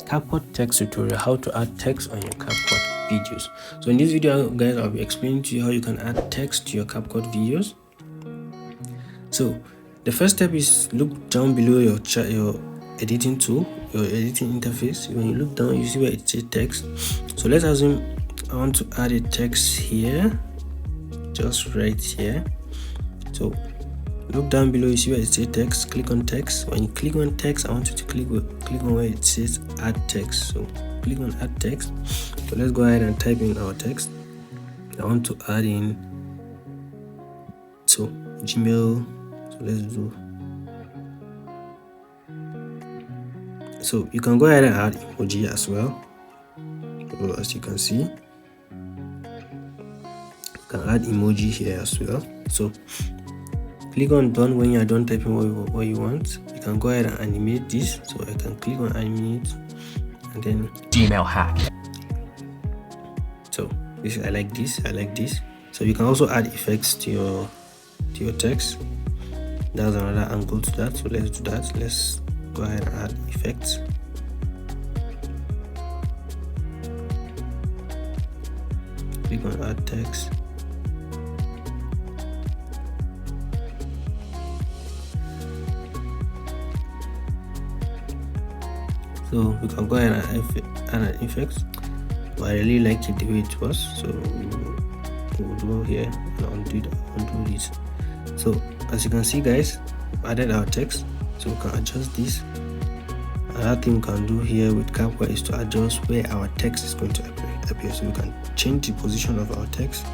CapCut text tutorial, how to add text on your CapCut videos. So in this video, guys, I'll be explaining to you how you can add text to your CapCut videos. So the first step is look down below your editing tool, your editing interface. When you look down, you see where it says text. So let's assume I want to add a text here, just right here. So look down below, you see where it says text, click on text. When you click on text, I want you to click on where it says add text. So click on add text. So let's go ahead and type in our text. I want to add in Gmail. So let's do. So you can go ahead and add emoji as well. So as you can see, you can add emoji here as well. So click on done. When you are done typing what you want, you can go ahead and animate this. So I can click on animate and then Gmail hack. So this, I like this. So you can also add effects to your text. That's another angle to that. So let's do that. Let's go ahead and add effects. Click on add text. So we can go ahead and add an effect. But I really like it the way it was. So we'll go here and undo this. So as you can see, guys, we've added our text. So we can adjust this. Another thing we can do here with CapCut is to adjust where our text is going to appear. So we can change the position of our text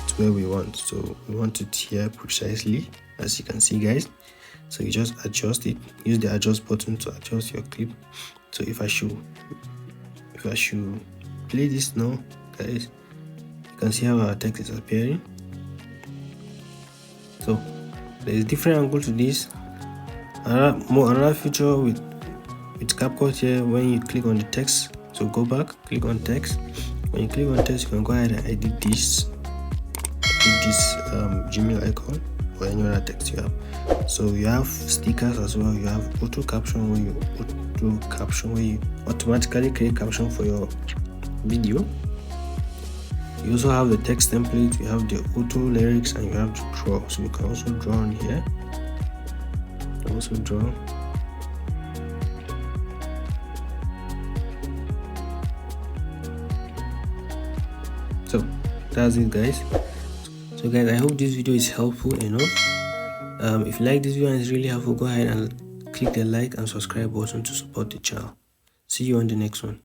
to where we want. So we want it here precisely, as you can see, guys. So you just adjust it. Use the adjust button to adjust your clip. So if I should play this now, guys, you can see how our text is appearing. So there is different angle to this. Another feature with CapCut here, when you click on the text, so go back, click on text. When you click on text, you can go ahead and edit this Gmail icon or any other text you have. So you have stickers as well. You have auto caption where you automatically create caption for your video. You also have the text template, you have the auto lyrics, and you have to draw. So you can also draw on here. So that's it, guys. So guys, I hope this video is helpful enough. If you like this video and it's really helpful, go ahead and click the like and subscribe button to support the channel. See you on the next one.